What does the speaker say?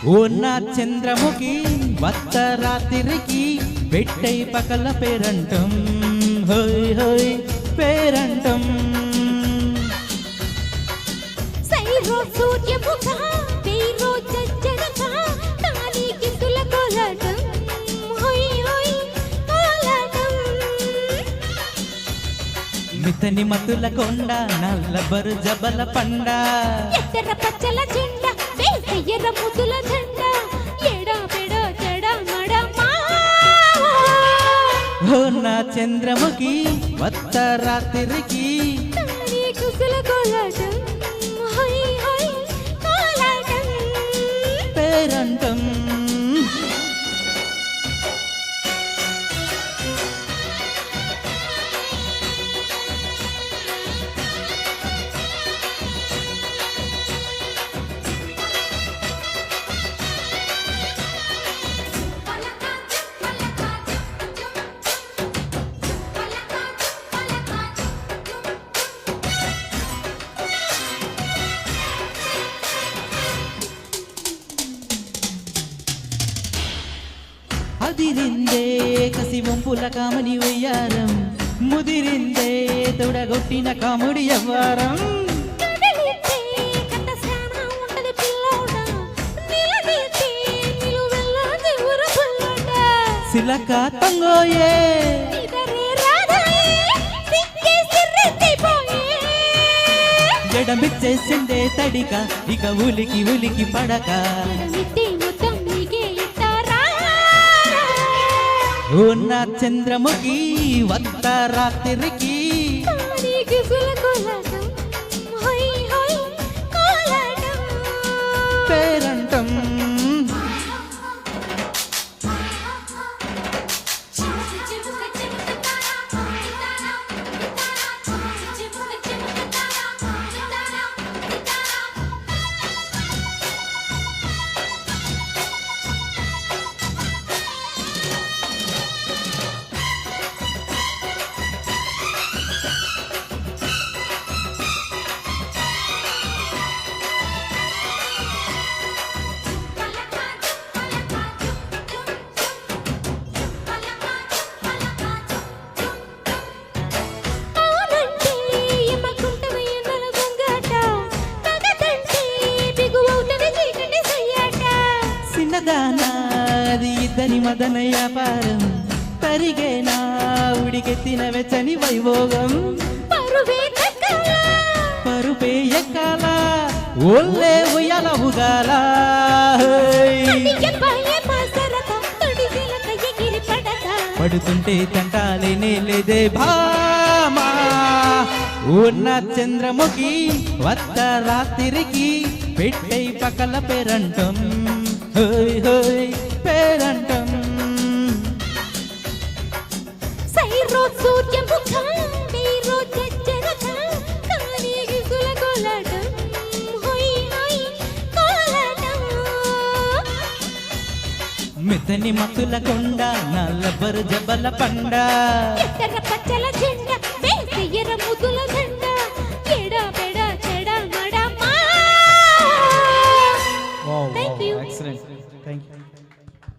ఓ నా చంద్రముఖి వత్త రాత్రికి పెట్టై పకల పేరంటం హోయ్ హోయ్ పేరంటం సైరో సూర్యముఖ పేరో జజ్జనక కాలికి సులకోలాటం హోయ్ హోయ్ కోలాటం మితని మతుల కొండ నల్లబరు జబల పండ ఎర్ర పచ్చల జెండా వేసయ్యర ముద్దుల జెండా ఎడా పెడా చెడా మడమా ఓ నా చంద్రముఖి వత్త రాత్రికి కాలికి సులకోలాటం హోయ్ హోయ్ కోలాటం పేరంటం అదిరిందే కసి వంపుల కామని వయ్యారం ముదిరిందే తొడగొట్టిన కాముడి అవ్వారం కడలితే కట్ట శానా ఉంటది పిల్లోడా నిలదీతే నిలువెల్ల దేవుర పుల్లోడా సిలక తంగోయే ఇదరే రాధలే సిక్కే సిర్రెత్తిపోయే జడమిచ్చేసిందే తడిక ఇక ఉలికి ఉలికి పడక మిట్టి మొత్తం నీకే ఇస్తారా ఓ నా చంద్రముఖి వత్త రాత్రికి కాలికి సులకోలాటం హోయ్ హోయ్ కోలాటం పేరంటం అవునంటే ఎమ్మకుంటమయ్య నలుగుంగాట తగదంటే బిగువవుతది చీకటి సయ్యాట చిన్నదానా అది ఇద్దరి మదన వ్యాపారం తరిగేనా ఉడికెత్తిన వెచ్చని వైభోగం పరువే దక్కల పరుపే ఎక్కాల ఓల్లే ఉయ్యాల ఉగాల తడియ పాయే మాసరత తడిసిలక ఎగిరి పడక పడుతుంటే తంటాలే నేలేదే భామా ఉన్న చంద్రముఖి వత్త రాత్రికి పెట్టై పకల పేరంటం హోయ్ హోయ్ పేరంటం సైరో సూర్యముఖ పేరో జజ్జనక కాలికి సులకోలాటం హోయ్ హోయ్ కోలాటం మితని మతుల కొండ నల్లబరు జబల పండ ఎర్ర పచ్చల జెండా వేసయ్యర ముద్దుల జెండా ఎడా పెడా చెడా మడమా Wow, Thank you. excellent. Thank you.